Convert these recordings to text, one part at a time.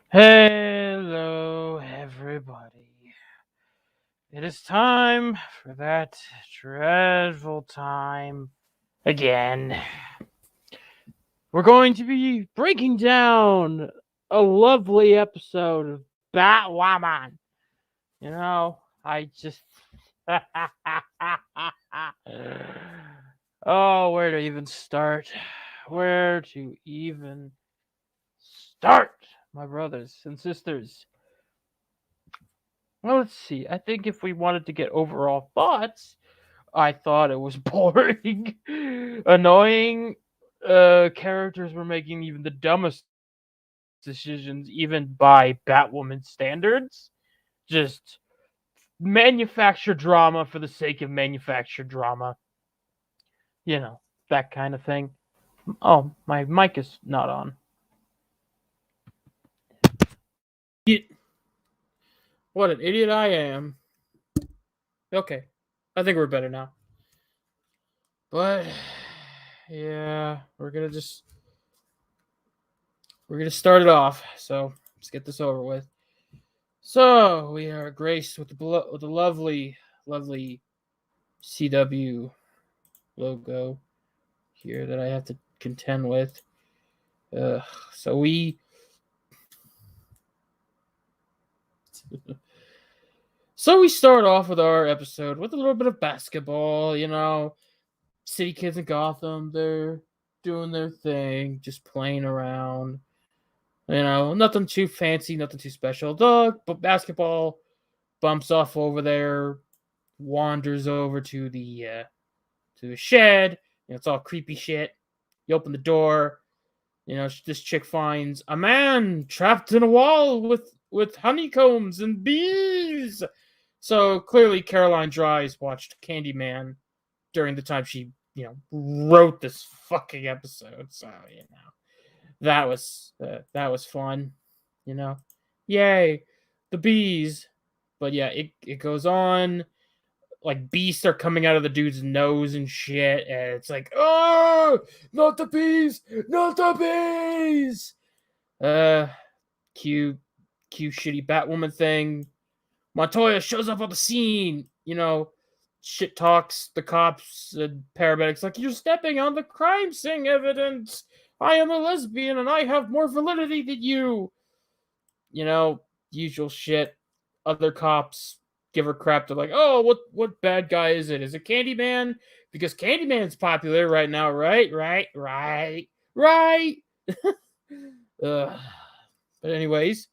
Hello, everybody. It is time for that dreadful time again. We're going to be breaking down a lovely episode of Batwoman. I just. Oh, where to even start? Where to even start, my brothers and sisters? Well, let's see. I think if we wanted to get overall thoughts, I thought it was boring, annoying. Characters were making even the dumbest decisions, even by Batwoman standards. Just manufacture drama for the sake of manufactured drama. You know, that kind of thing. Oh, my mic is not on. What an idiot I am. Okay, I think we're better now. But yeah, we're gonna start it off. So let's get this over with. So we are graced with the lovely CW logo here that I have to contend with. Uh, so we so we start off with our episode with a little bit of basketball. City kids in Gotham, they're doing their thing, just playing around. Nothing too fancy, nothing too special. But basketball bumps off over there, wanders over to a shed. It's all creepy shit. You open the door. This chick finds a man trapped in a wall with honeycombs and bees. So clearly, Caroline Dries watched Candyman during the time she wrote this fucking episode. So that was fun. Yay, the bees. But yeah, it goes on. Like beasts are coming out of the dude's nose and shit, and it's like, oh, not the bees, not the bees. Uh, cute shitty Batwoman thing. Montoya shows up on the scene. Shit talks the cops and paramedics like, you're stepping on the crime scene evidence. I am a lesbian and I have more validity than you. Usual shit. Other cops give her crap. They're like, oh, what bad guy is it? Is it Candyman? Because Candyman's popular right now, right? Right. But anyways,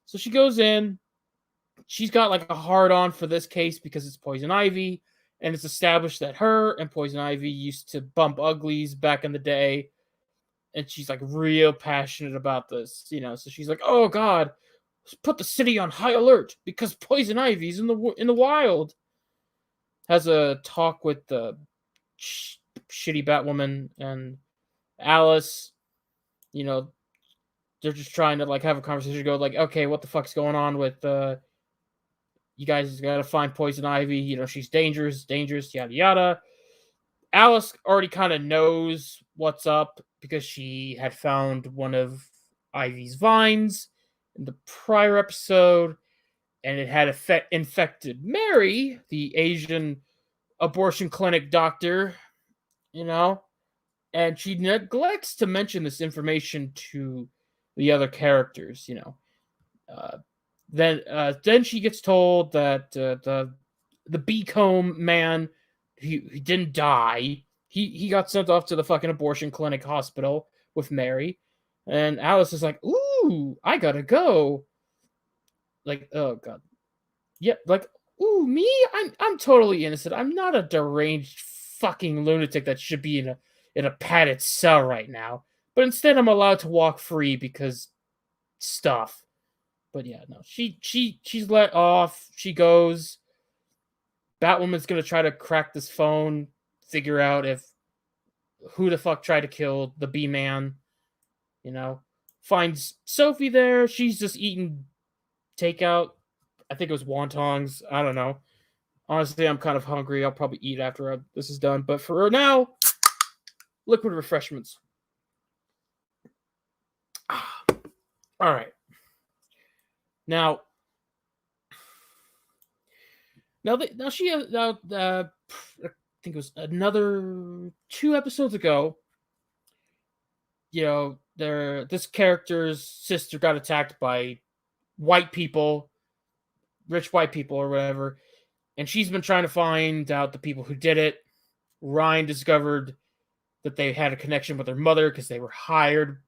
so she goes in. She's got like a hard on for this case because it's Poison Ivy, and it's established that her and Poison Ivy used to bump uglies back in the day, and she's like real passionate about this. So she's like, oh god, put the city on high alert because Poison Ivy's in the wild. Has a talk with the shitty Batwoman and Alice. You know, they're just trying to like have a conversation. Go like, okay, what the fuck's going on with you guys? Gotta find Poison Ivy. She's dangerous, yada yada. Alice already kind of knows what's up because she had found one of Ivy's vines in the prior episode, and it had infected Mary, the Asian abortion clinic doctor, and she neglects to mention this information to the other characters. Then she gets told that the Beacombe man, he didn't die. He got sent off to the fucking abortion clinic hospital with Mary, and Alice is like, "Ooh, I gotta go." Like, oh god, yeah, like, ooh, me, I'm totally innocent. I'm not a deranged fucking lunatic that should be in a padded cell right now. But instead, I'm allowed to walk free because stuff. But yeah, no, she's let off. She goes. Batwoman's gonna try to crack this phone, figure out if who the fuck tried to kill the Bee Man. Finds Sophie there. She's just eating takeout. I think it was wontons. I don't know. Honestly, I'm kind of hungry. I'll probably eat after this is done. But for now, liquid refreshments. All right. Now, now she now I think it was another 2 episodes ago. This character's sister got attacked by white people, rich white people or whatever, and she's been trying to find out the people who did it. Ryan discovered that they had a connection with her mother because they were hired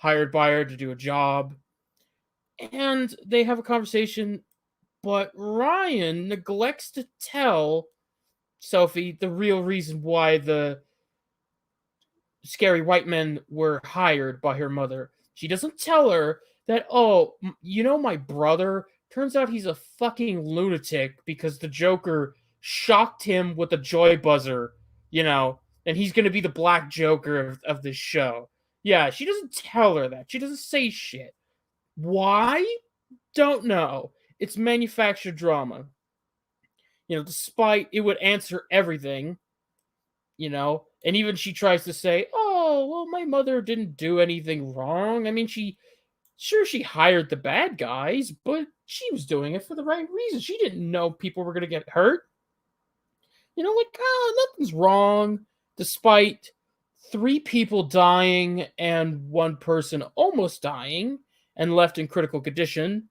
by her to do a job, and they have a conversation. But Ryan neglects to tell Sophie the real reason why the scary white men were hired by her mother. She doesn't tell her that, oh, my brother, turns out he's a fucking lunatic because the Joker shocked him with a joy buzzer, and he's going to be the Black Joker of this show. Yeah, she doesn't tell her that. She doesn't say shit. Why? Don't know. It's manufactured drama. Despite it would answer everything, and even she tries to say, oh, well, my mother didn't do anything wrong. I mean, she hired the bad guys, but she was doing it for the right reason. She didn't know people were going to get hurt. Nothing's wrong, despite 3 people dying and 1 person almost dying and left in critical condition,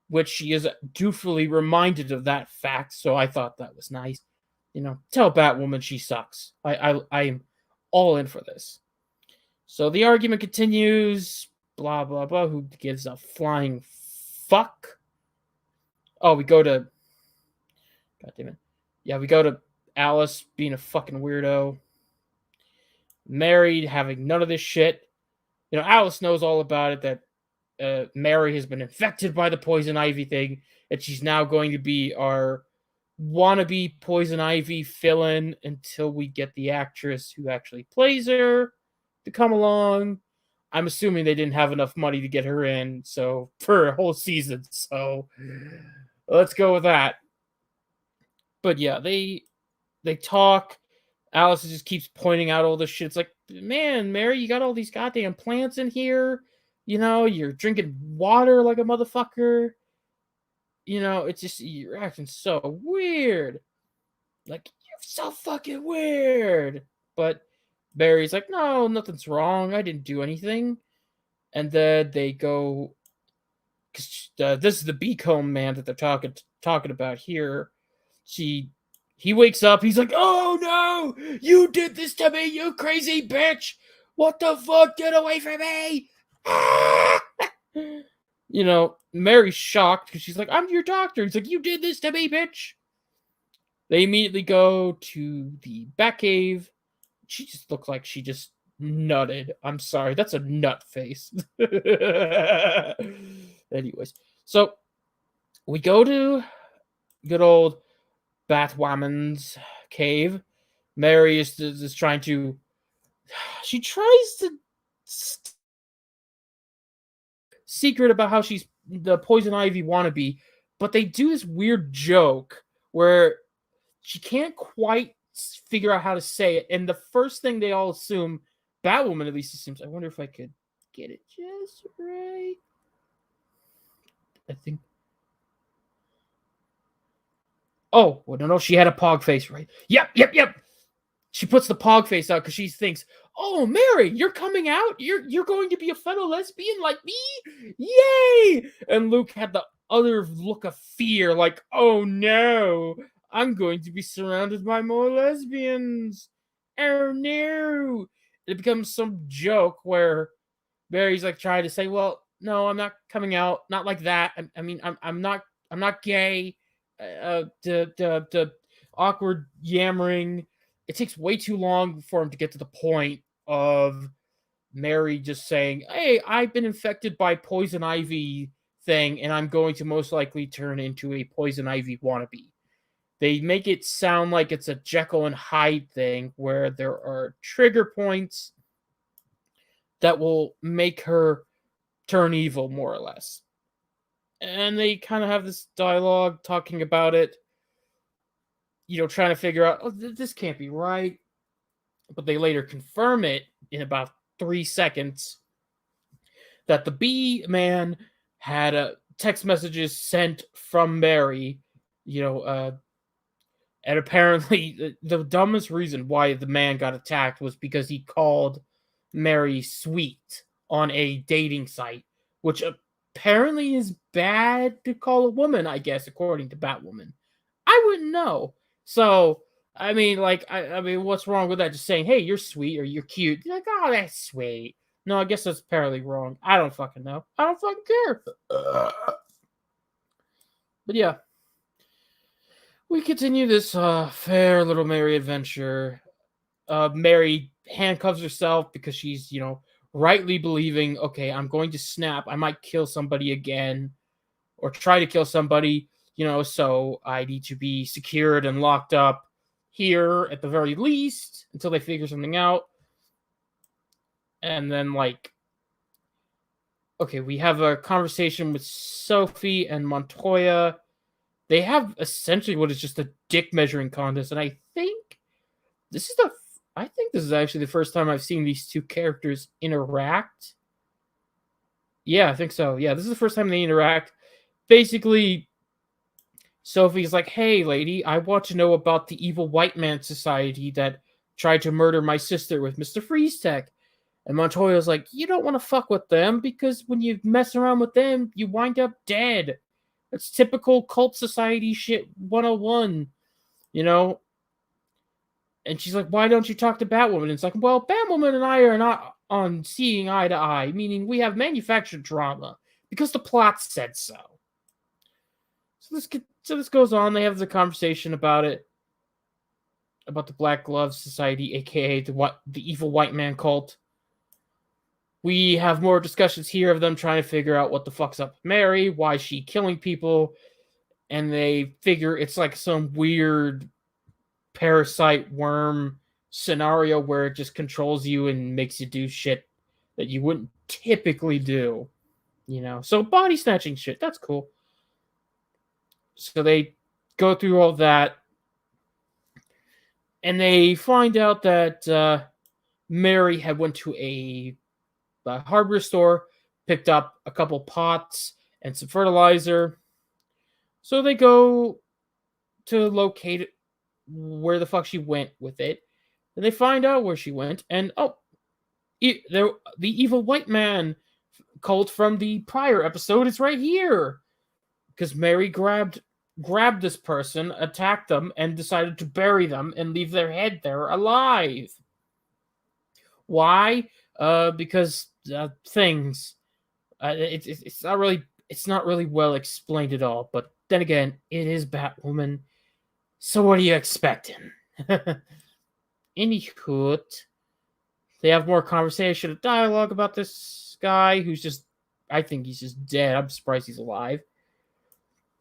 which she is dutifully reminded of that fact, so I thought that was nice. Tell Batwoman she sucks. I'm all in for this. So the argument continues, blah, blah, blah. Who gives a flying fuck? Oh, we go to... God damn it. Yeah, we go to Alice being a fucking weirdo. Mary having none of this shit. Alice knows all about it, that Mary has been infected by the poison ivy thing, and she's now going to be our wannabe poison ivy fill-in until we get the actress who actually plays her to come along. I'm assuming they didn't have enough money to get her in for a whole season, so let's go with that. But yeah, they talk. Alice just keeps pointing out all this shit. It's like, man, Mary, you got all these goddamn plants in here. You're drinking water like a motherfucker. It's just, you're acting so weird. Like, you're so fucking weird. But Barry's like, no, nothing's wrong. I didn't do anything. And then they go, because this is the Beacombe man that they're talking about here. He wakes up. He's like, oh no, you did this to me, you crazy bitch. What the fuck? Get away from me. Mary's shocked because she's like, I'm your doctor. He's like, you did this to me, bitch. They immediately go to the Batcave. She just looked like she just nutted. I'm sorry, that's a nut face. Anyways, so we go to good old Batwoman's cave. Mary is trying to... She tries to secret about how she's the poison ivy wannabe, but they do this weird joke where she can't quite figure out how to say it, and the first thing they all assume, Batwoman at least assumes, I wonder if I could get it just right. I think... Oh, well, no, she had a pog face, right? Yep. She puts the pog face out because she thinks, oh, Mary, you're coming out? You're going to be a fellow lesbian like me? Yay! And Luke had the other look of fear, like, oh no, I'm going to be surrounded by more lesbians. Oh no. It becomes some joke where Mary's like trying to say, well, no, I'm not coming out. Not like that. I'm not gay. The awkward yammering. It takes way too long for him to get to the point of Mary just saying, hey, I've been infected by poison ivy thing, and I'm going to most likely turn into a poison ivy wannabe. They make it sound like it's a Jekyll and Hyde thing where there are trigger points that will make her turn evil, more or less. And they kind of have this dialogue talking about it, trying to figure out, oh, this can't be right. But they later confirm it in about 3 seconds that the bee man had text messages sent from Mary, and apparently the dumbest reason why the man got attacked was because he called Mary sweet on a dating site, which apparently is bad to call a woman, I guess, according to Batwoman. I wouldn't know. So, I mean, what's wrong with that? Just saying, hey, you're sweet or you're cute. You're like, oh, that's sweet. No, I guess that's apparently wrong. I don't fucking know. I don't fucking care. But yeah. We continue this fair little Mary adventure. Mary handcuffs herself because she's, rightly believing, okay, I'm going to snap. I might kill somebody again or try to kill somebody, so I need to be secured and locked up here at the very least until they figure something out. And then, okay, we have a conversation with Sophie and Montoya. They have essentially what is just a dick measuring contest, and I think this is actually the first time I've seen these two characters interact. Yeah, I think so. Yeah, this is the first time they interact. Basically, Sophie's like, "Hey, lady, I want to know about the evil white man society that tried to murder my sister with Mr. Freeze Tech." And Montoya's like, "You don't want to fuck with them because when you mess around with them, you wind up dead. It's typical cult society shit 101, And she's like, why don't you talk to Batwoman? And it's like, well, Batwoman and I are not on seeing eye to eye, meaning we have manufactured drama because the plot said so. So this goes on. They have the conversation about it, about the Black Glove Society, aka the evil white man cult. We have more discussions here of them trying to figure out what the fuck's up with Mary, why is she killing people, and they figure it's like some weird parasite worm scenario where it just controls you and makes you do shit that you wouldn't typically do, So body snatching shit, that's cool. So they go through all that, and they find out that Mary had went to a hardware store, picked up a couple pots and some fertilizer. So they go to locate where the fuck she went with it. And they find out where she went, and the evil white man cult from the prior episode is right here. Because Mary grabbed this person, attacked them, and decided to bury them and leave their head there alive. Why? Because things. It's not really well explained at all. But then again, it is Batwoman. So what are you expecting? Anywho, they have more conversation and dialogue about this guy who's just, I think he's just dead. I'm surprised he's alive.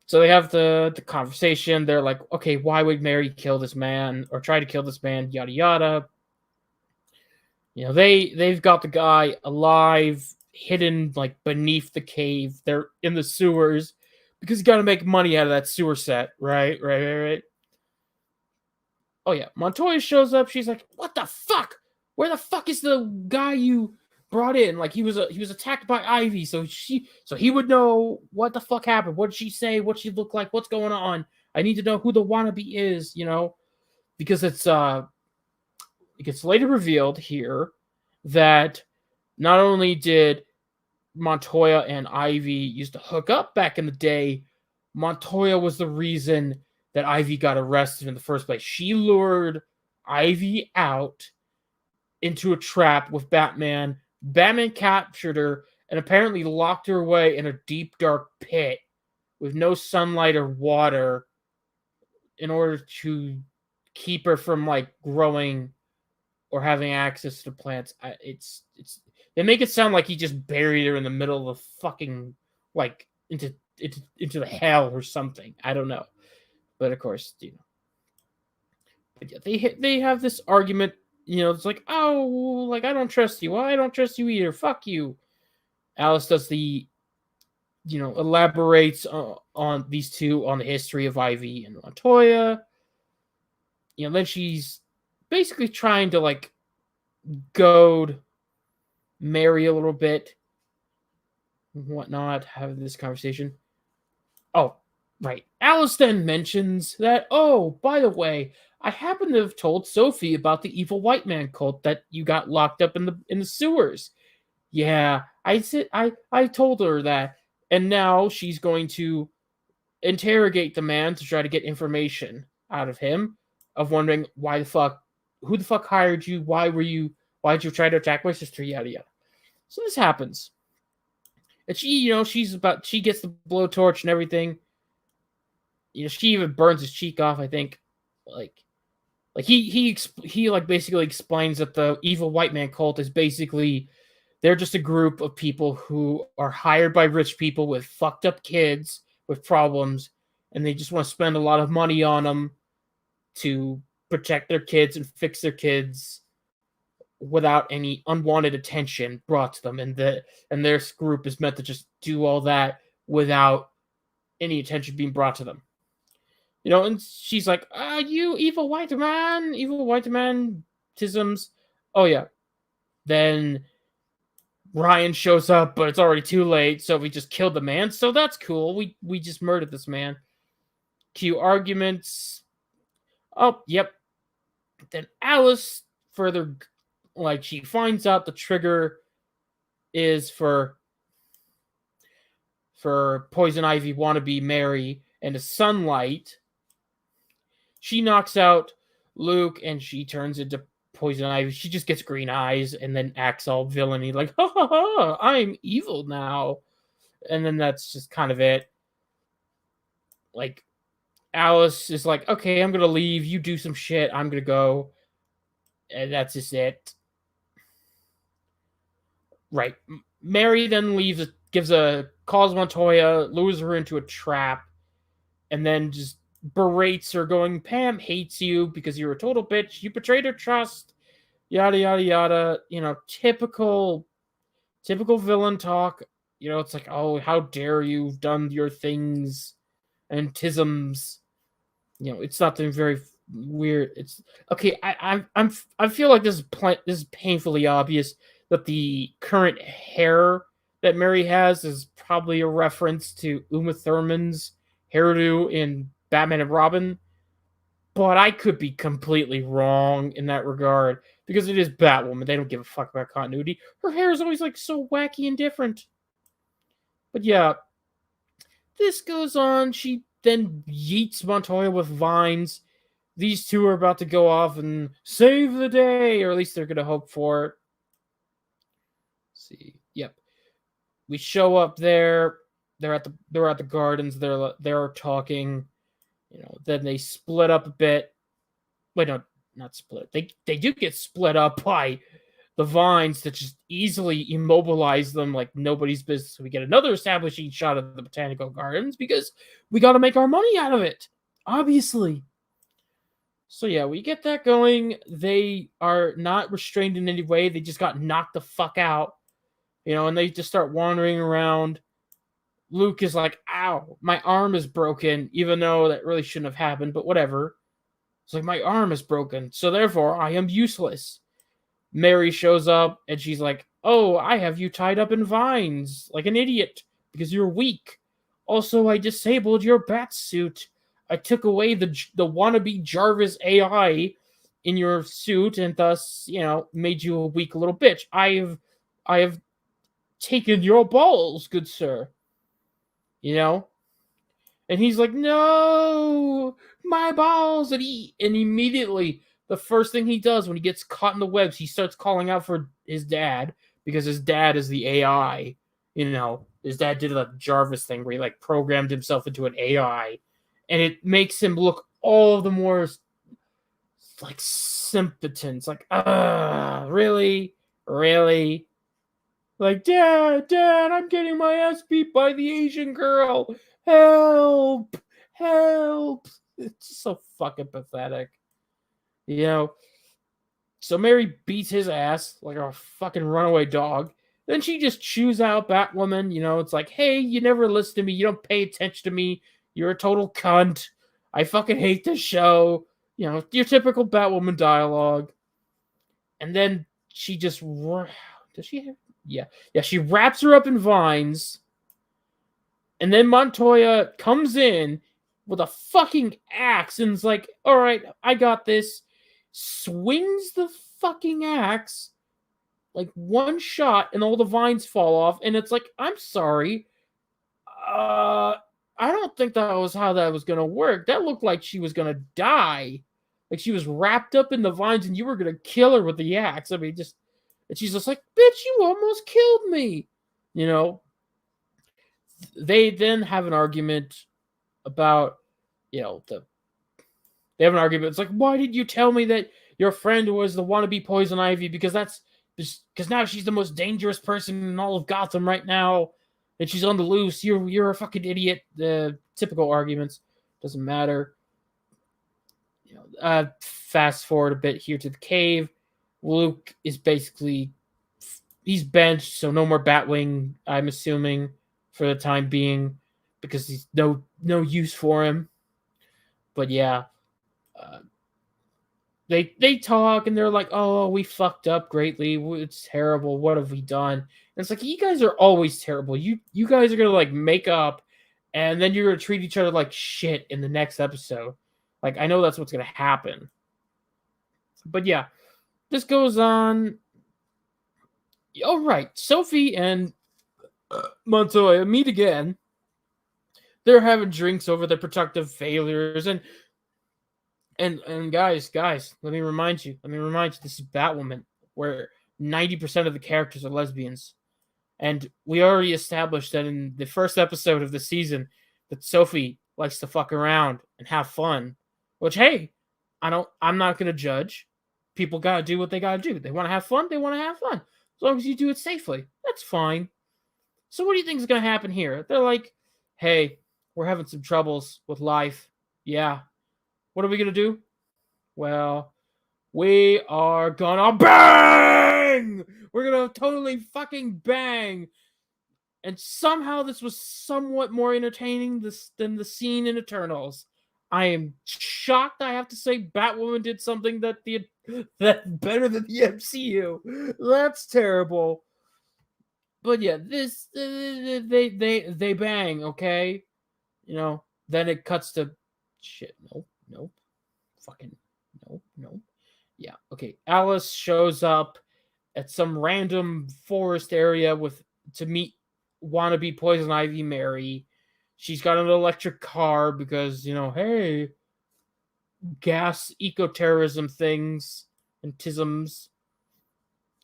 So they have the conversation. They're like, okay, why would Mary kill this man or try to kill this man? Yada yada. They've got the guy alive, hidden beneath the cave. They're in the sewers because you got to make money out of that sewer set, right? Oh yeah, Montoya shows up. She's like, "What the fuck? Where the fuck is the guy you brought in? He was attacked by Ivy, so he would know what the fuck happened. What did she say? What she look like? What's going on? I need to know who the wannabe is, because it gets later revealed here that not only did Montoya and Ivy used to hook up back in the day, Montoya was the reason that Ivy got arrested in the first place. She lured Ivy out into a trap with Batman. Batman captured her and apparently locked her away in a deep, dark pit with no sunlight or water in order to keep her from growing or having access to the plants. They make it sound like he just buried her in the middle of the fucking into the hell or something. I don't know. But of course, but yeah, they have this argument, it's like, oh, I don't trust you. Well, I don't trust you either. Fuck you. Alice does the, elaborates on these two on the history of Ivy and Montoya. Then she's basically trying to goad Mary a little bit and whatnot, have this conversation. Oh, right. Alice then mentions that, oh, by the way, I happen to have told Sophie about the evil white man cult that you got locked up in the sewers. Yeah, I told her that, and now she's going to interrogate the man to try to get information out of him, of wondering who the fuck hired you, why'd you try to attack my sister, yada yada. So this happens, and she gets the blowtorch and everything. She even burns his cheek off. I think, like, he like basically explains that the evil white man cult is basically they're just a group of people who are hired by rich people with fucked up kids with problems, and they just want to spend a lot of money on them to protect their kids and fix their kids without any unwanted attention brought to them. And their group is meant to just do all that without any attention being brought to them. And she's like, you evil white man tisms. Oh yeah. Then Ryan shows up, but it's already too late, so we just killed the man. So that's cool. We just murdered this man. Cue arguments. Oh, yep. Then Alice further, like, she finds out the trigger is for Poison Ivy wannabe Mary and the sunlight. She knocks out Luke and she turns into Poison Ivy. She just gets green eyes and then acts all villainy, like, ha ha ha, I'm evil now. And then that's just kind of it. Like, Alice is like, okay, I'm gonna leave. You do some shit. I'm gonna go. And that's just it. Right. Mary then leaves, calls Montoya, lures her into a trap, and then just berates her, going, Pam hates you because you're a total bitch. You betrayed her trust. Yada yada yada. Typical villain talk. It's like, oh, how dare you've done your things and tisms. It's nothing very weird. It's okay. I feel like this is painfully obvious that the current hair that Mary has is probably a reference to Uma Thurman's hairdo in Batman and Robin, but I could be completely wrong in that regard because it is Batwoman. They don't give a fuck about continuity. Her hair is always like so wacky and different. But yeah, this goes on. She then yeets Montoya with vines. These two are about to go off and save the day, or at least they're going to hope for it. Let's see. Yep. We show up there. They're at the gardens. They're talking. Then they split up a bit. Wait, no, not split. They do get split up by the vines that just easily immobilize them like nobody's business. So we get another establishing shot of the botanical gardens because we got to make our money out of it, obviously. So yeah, we get that going. They are not restrained in any way. They just got knocked the fuck out, and they just start wandering around. Luke is like, ow, my arm is broken, even though that really shouldn't have happened, but whatever. It's like, my arm is broken, so therefore I am useless. Mary shows up, and she's like, oh, I have you tied up in vines, like an idiot, because you're weak. Also, I disabled your bat suit. I took away the wannabe Jarvis AI in your suit, and thus, made you a weak little bitch. I have taken your balls, good sir. And he's like, no, my balls. And immediately, the first thing he does when he gets caught in the webs, he starts calling out for his dad, because his dad is the AI. His dad did a Jarvis thing where he like programmed himself into an AI, and it makes him look all the more like simpleton. Like, really? Like, Dad, I'm getting my ass beat by the Asian girl. Help! It's just so fucking pathetic. So Mary beats his ass like a fucking runaway dog. Then she just chews out Batwoman. It's like, hey, you never listen to me. You don't pay attention to me. You're a total cunt. I fucking hate this show. Your typical Batwoman dialogue. And then she just... Does she have... Yeah, she wraps her up in vines. And then Montoya comes in with a fucking axe and is like, all right, I got this. Swings the fucking axe like one shot and all the vines fall off. And it's like, I'm sorry. I don't think that was how that was going to work. That looked like she was going to die. Like she was wrapped up in the vines and you were going to kill her with the axe. I mean, just, and she's just like, bitch, you almost killed me. You know, they then have an argument about, you know, they have an argument. It's like, why did you tell me that your friend was the wannabe Poison Ivy? Because now she's the most dangerous person in all of Gotham right now, and she's on the loose. You're a fucking idiot. The typical arguments. Doesn't matter. You know, fast forward a bit here to the cave. Luke is basically, he's benched, so no more Batwing, I'm assuming, for the time being, because he's no use for him. But yeah, they talk and they're like, oh, we fucked up greatly. It's terrible. What have we done? And it's like, you guys are always terrible. You guys are gonna like make up, and then you're gonna treat each other like shit in the next episode. Like, I know that's what's gonna happen. But yeah, this goes on. All right, Sophie and Montoya meet again. They're having drinks over their productive failures, and guys, let me remind you, this is Batwoman, where 90% of the characters are lesbians. And we already established that in the first episode of the season that Sophie likes to fuck around and have fun. Which, hey, I'm not gonna judge. People gotta do what they gotta do. They wanna have fun, they wanna have fun. As long as you do it safely. That's fine. So what do you think is gonna happen here? They're like, hey, we're having some troubles with life. Yeah. What are we gonna do? Well, we are gonna bang! We're gonna totally fucking bang! And somehow this was somewhat more entertaining than the scene in Eternals. I am shocked, I have to say, Batwoman did something that better than the MCU. That's terrible. But yeah, this they bang, okay? You know, then it cuts to shit. Nope. Fucking nope. Yeah, okay. Alice shows up at some random forest area to meet wannabe Poison Ivy Mary. She's got an electric car because, you know, hey, gas eco-terrorism things and tisms.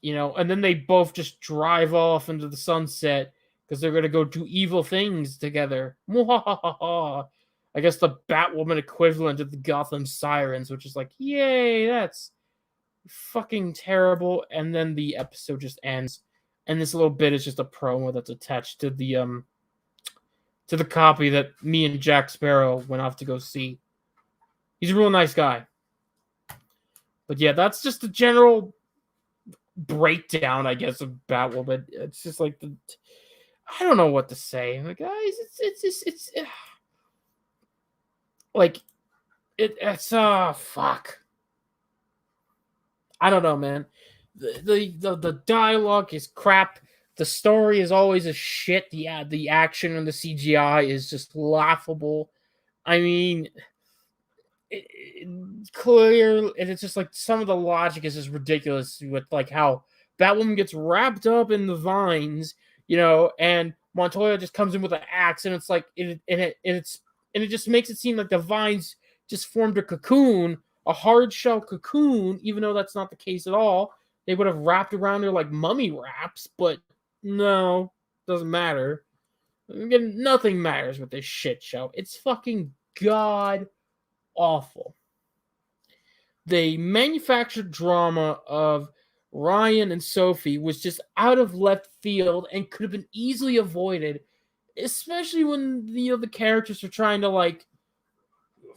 You know, and then they both just drive off into the sunset because they're going to go do evil things together. I guess the Batwoman equivalent of the Gotham Sirens, which is like, yay, that's fucking terrible. And then the episode just ends, and this little bit is just a promo that's attached to the copy that me and Jack Sparrow went off to go see. He's a real nice guy. But yeah, that's just the general breakdown, I guess, of Batwoman. It's just like I don't know what to say. Like, guys, it's like it's fuck. I don't know, man. The dialogue is crap. The story is always a shit. The action and the CGI is just laughable. I mean, clear, and it's just like some of the logic is just ridiculous with like how Batwoman gets wrapped up in the vines, you know, and Montoya just comes in with an axe, and it's like it just makes it seem like the vines just formed a cocoon, a hard shell cocoon, even though that's not the case at all. They would have wrapped around her like mummy wraps, but no, doesn't matter. Again, nothing matters with this shit show. It's fucking god awful. The manufactured drama of Ryan and Sophie was just out of left field and could have been easily avoided, especially when the characters are trying to like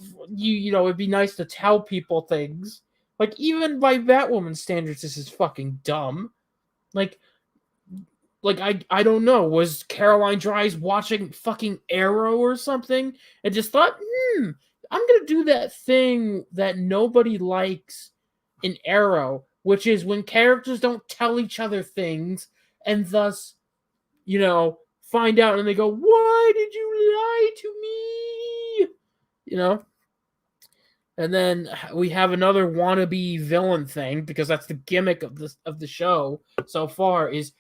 it'd be nice to tell people things. Like, even by Batwoman standards, this is fucking dumb. Like I don't know, was Caroline Dries watching fucking Arrow or something and just thought, I'm gonna do that thing that nobody likes in Arrow, which is when characters don't tell each other things, and thus, find out and they go, "Why did you lie to me?" You know? And then we have another wannabe villain thing, because that's the gimmick of the show so far, is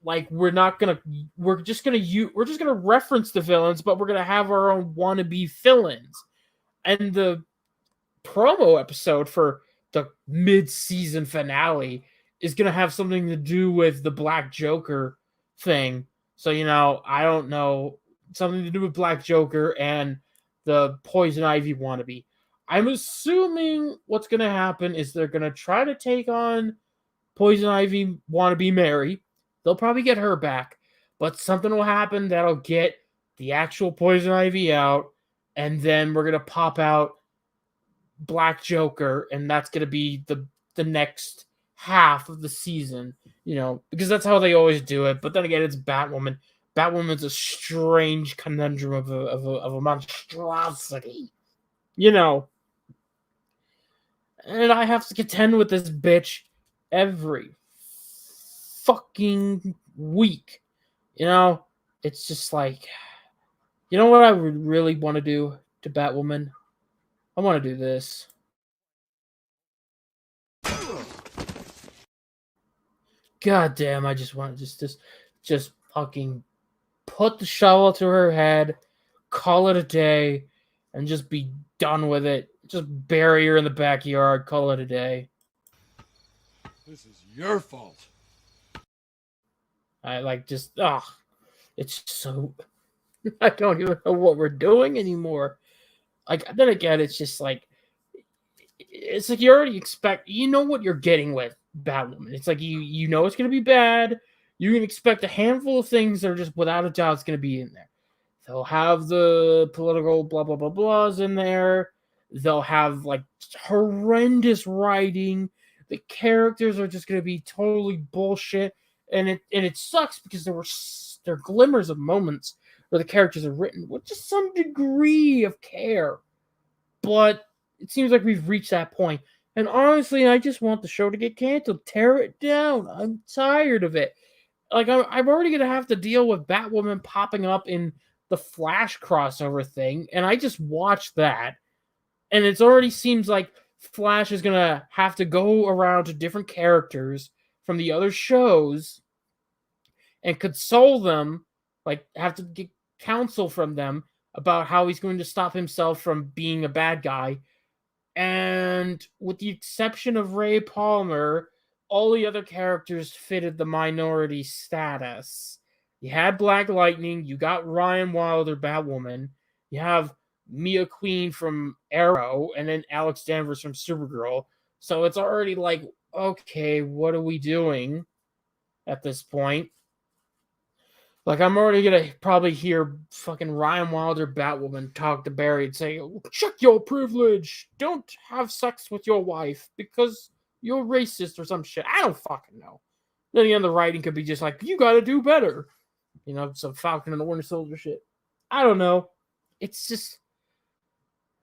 like we're just gonna reference the villains, but we're gonna have our own wannabe villains. And the promo episode for the mid-season finale is gonna have something to do with the Black Joker thing. So I don't know, something to do with Black Joker and the Poison Ivy wannabe. I'm assuming what's gonna happen is they're gonna try to take on Poison Ivy wannabe Mary. They'll probably get her back, but something will happen that'll get the actual Poison Ivy out, and then we're gonna pop out Black Joker, and that's gonna be the next half of the season, because that's how they always do it. But then again, it's Batwoman. Batwoman's a strange conundrum of a monstrosity, and I have to contend with this bitch every fucking week. It's just like, what I would really want to do to Batwoman? I want to do this. God damn, I just want to just fucking put the shovel to her head, call it a day, and just be done with it. Just bury her in the backyard, call it a day. This is your fault. It's so, I don't even know what we're doing anymore. Then again, it's just like, it's like you already expect, what you're getting with Batwoman. It's like you know it's going to be bad. You can expect a handful of things that are just without a doubt it's going to be in there. They'll have the political blah blah blah blahs in there. They'll have like horrendous writing. The characters are just going to be totally bullshit, and it sucks because there are glimmers of moments where the characters are written with just some degree of care, but it seems like we've reached that point. And honestly, I just want the show to get canceled. Tear it down. I'm tired of it. Like, I'm already going to have to deal with Batwoman popping up in the Flash crossover thing, and I just watched that. And it already seems like Flash is going to have to go around to different characters from the other shows and console them, like have to get counsel from them about how he's going to stop himself from being a bad guy. And with the exception of Ray Palmer, all the other characters fitted the minority status. You had Black Lightning, you got Ryan Wilder, Batwoman, you have Mia Queen from Arrow, and then Alex Danvers from Supergirl. So it's already like, okay, what are we doing at this point? Like, I'm already gonna probably hear fucking Ryan Wilder, Batwoman, talk to Barry and say, check your privilege. Don't have sex with your wife because you're racist or some shit. I don't fucking know. Then again, the writing could be just like, you gotta do better. Some Falcon and the Winter Soldier shit. I don't know. It's just...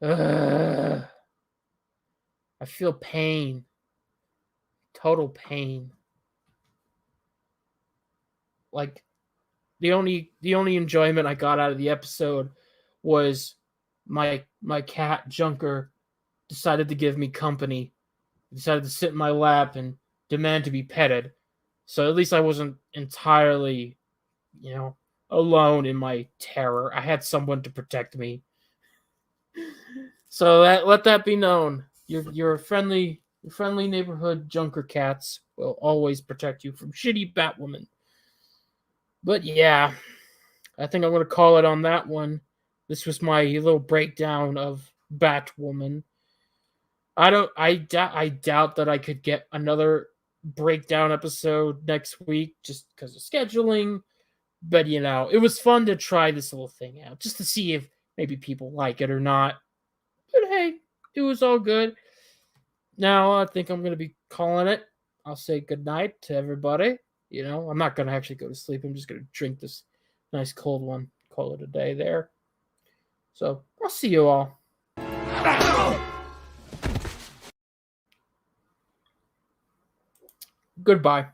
I feel pain. Total pain. Like... The only enjoyment I got out of the episode was my cat Junker decided to give me company. He decided to sit in my lap and demand to be petted. So at least I wasn't entirely, alone in my terror. I had someone to protect me. So let that be known. Your friendly neighborhood Junker cats will always protect you from shitty Batwoman. But yeah, I think I'm going to call it on that one. This was my little breakdown of Batwoman. I doubt that I could get another breakdown episode next week just because of scheduling. But, it was fun to try this little thing out just to see if maybe people like it or not. But hey, it was all good. Now I think I'm going to be calling it. I'll say goodnight to everybody. I'm not going to actually go to sleep. I'm just going to drink this nice cold one. Call it a day there. So, I'll see you all. Goodbye.